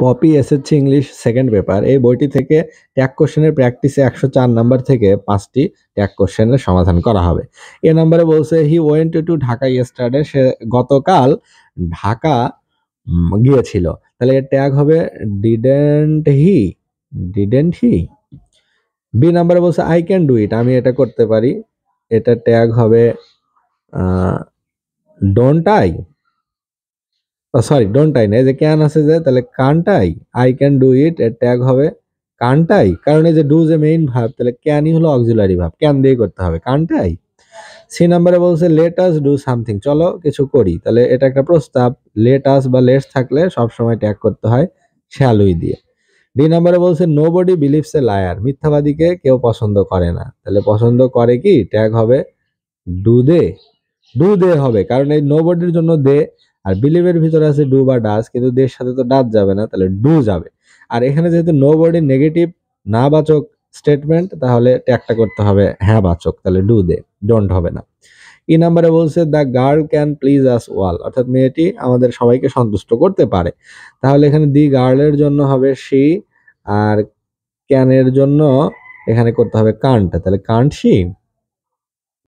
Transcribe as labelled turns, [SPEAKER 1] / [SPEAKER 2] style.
[SPEAKER 1] Poppy SSC English second paper, এই বইটি থেকে ট্যাগ কোশ্চেনের প্র্যাকটিসে 104 নাম্বার থেকে 5টি ট্যাগ কোশ্চেনের সমাধান করা হবে। এ নম্বরে বলছে he went to Dhaka yesterday, সে গতকাল ঢাকা গিয়েছিল। তাহলে এর ট্যাগ হবে ডিডেন্ট হি। বি নাম্বারে বলছে আই ক্যান ডু ইট, আমি এটা করতে পারি। এটা ট্যাগ হবে don't I, sorry don't I না, এই যে ক্যান আছে যে, তাহলে Kant I can do it, এর ট্যাগ হবে কান্ট আই, কারণ এই যে ডু যে মেইন ভার্ব, তাহলে ক্যানই হলো অক্সিলারি ভার্ব, ক্যান দিয়ে করতে হবে, কান্ট আই। সি নাম্বারে বলছে লেট আস ডু সামথিং, চলো কিছু করি, তাহলে এটা একটা প্রস্তাব, লেট আস বা লেটস থাকলে সবসময় ট্যাগ করতে হয় শ্যাল উই দিয়ে। ডি নাম্বারে বলছে নোবডি বিলিভস এ লায়ার, মিথ্যাবাদীকে কেউ পছন্দ করে না, তাহলে পছন্দ করে কি, ট্যাগ হবে ডু দে হবে, কারণ এই নোবডির জন্য দে, আর বিলিভের ভিতরে আছে ডু বা ডাস, কিন্তু দের সাথে তো ডাস যাবে না, তাহলে ডু যাবে। আর এখানে যেহেতু নোবডি নেগেটিভ না বাচক স্টেটমেন্ট, তাহলে ট্যাগটা করতে হবে হ্যাঁ বাচক, তাহলে ডু দে, ডোন্ট হবে না। ই নাম্বারে বলছে দ্য গার্ল ক্যান প্লিজ আস ওয়াল, অর্থাৎ মেয়েটি আমাদের সবাইকে সন্তুষ্ট করতে পারে, তাহলে এখানে দি গার্লের জন্য হবে শি, আর ক্যানের জন্য এখানে করতে হবে কান্ট, তাহলে কান্ট শি।